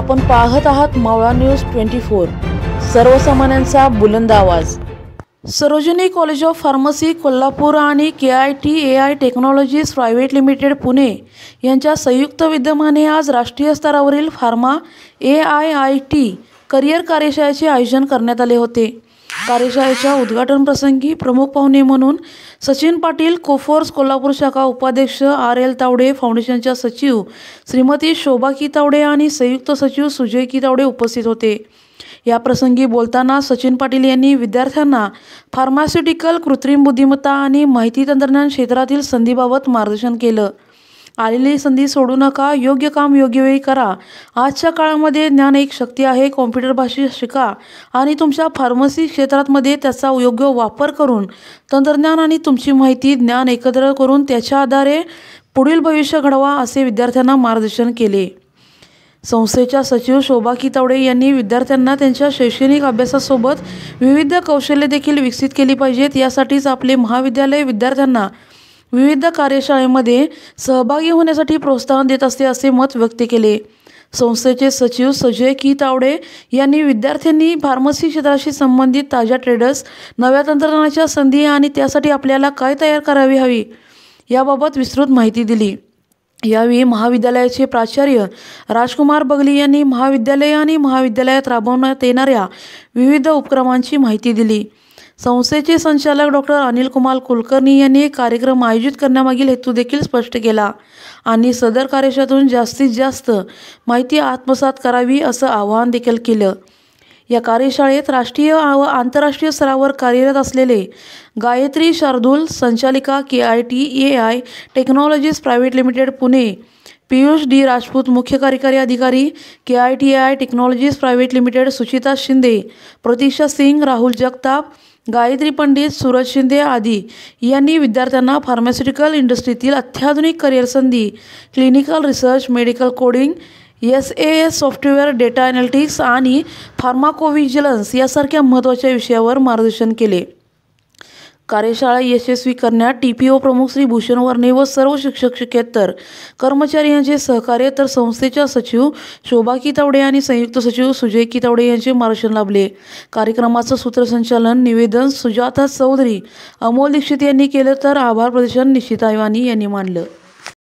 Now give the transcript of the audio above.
आपण पाहत आहात मावळा न्यूज 24, सर्वसामान्यांचा बुलंद आवाज। Sarojini college of pharmacy Kolhapur आणि KITAI technologies private limited Pune यांच्या संयुक्त विद्यमाने आज राष्ट्रीय स्तरावरील फार्मा AIIT करिअर कार्यशाळेचे आयोजन करण्यात आले होते। कार्यशाळेच्या उद्घाटन प्रसंगी प्रमुख पाहुणे म्हणून सचिन पाटील, कोफोर्स कोल्हापूर शाखा उपाध्यक्ष RL तावडे, फाउंडेशनच्या सचिव श्रीमती शोभा कितावडे आणि संयुक्त सचिव सुजय कितावडे उपस्थित होते। या प्रसंगी बोलताना सचिन पाटील यांनी विद्यार्थ्यांना फार्मास्युटिकल, कृत्रिम बुद्धिमत्ता आणि माहिती तंत्रज्ञान क्षेत्रातील संधीबाबत मार्गदर्शन केलं। आलेली संधी सोडू नका, योग्य काम योग्य वेळी करा। आजच्या काळामध्ये ज्ञान एक शक्ती आहे। कॉम्प्युटर भाषा शिका आणि तुमच्या फार्मसी क्षेत्रामध्ये त्याचा योग्य वापर करून तंत्रज्ञान आणि तुमची माहिती ज्ञान एकत्र करून त्याच्या आधारे पुढील भविष्य घडवा, असे विद्यार्थ्यांना मार्गदर्शन केले। संस्थेच्या सचिव शोभा कितावडे यांनी विद्यार्थ्यांना त्यांच्या शैक्षणिक अभ्यासासोबत विविध कौशल्ये देखील विकसित केली पाहिजेत, यासाठीच आपले महाविद्यालय विद्यार्थ्यांना विविध कार्यशाळेमध्ये सहभागी होण्यासाठी प्रोत्साहन देत असते, असे मत व्यक्त केले। संस्थेचे सचिव सुजय कितावडे यांनी विद्यार्थ्यांनी फार्मसी क्षेत्राशी संबंधित ताज्या ट्रेडर्स, नव्या तंत्रज्ञानाच्या संधी आणि त्यासाठी आपल्याला काय तयार करावे हवी याबाबत विस्तृत माहिती दिली। यावेळी महाविद्यालयाचे प्राचार्य राजकुमार बगली यांनी महाविद्यालय आणि महाविद्यालयात राबवण्यात येणाऱ्या विविध उपक्रमांची माहिती दिली। संस्थेचे संचालक डॉ. अनिल कुमार कुलकर्णी यांनी कार्यक्रम आयोजित करण्यामागील हेतू देखील स्पष्ट केला आणि सदर कार्यशाळेतून जास्तीत जास्त माहिती आत्मसात करावी, असं आवाहन देखील केलं। या कार्यशाळेत राष्ट्रीय व आंतरराष्ट्रीय स्तरावर कार्यरत असलेले गायत्री शार्दूल, संचालिका KITAI technologies private limited Pune, Piyush D Rajput, मुख्य कार्यकारी अधिकारी KITAI technologies private limited Suchita Shinde, Pratiksha Singh, Rahul Jagtap, Gayatri Pandit, Suraj Shinde आदी यांनी विद्यार्थ्यांना फार्मास्युटिकल इंडस्ट्रीतील अत्याधुनिक करिअर संधी, clinical research, medical coding, SAS software, data analytics आणि फार्माकोव्हिजिलन्स यासारख्या महत्त्वाच्या विषयावर मार्गदर्शन केले। कार्यशाळा यशस्वी करण्यात TPO प्रमुख श्री भूषण वर्णे व सर्व शिक्षक-शिक्षकेतर कर्मचारी यांचे सहकार्य, तर संस्थेच्या सचिव शोभा कितावडे आणि संयुक्त सचिव सुजय कितावडे यांचे मार्गदर्शन लाभले। कार्यक्रमाचं सूत्रसंचालन, निवेदन सुजाता चौधरी, अमोल दीक्षित यांनी केलं, तर आभार प्रदर्शन निशिता वाणी यांनी मानलं।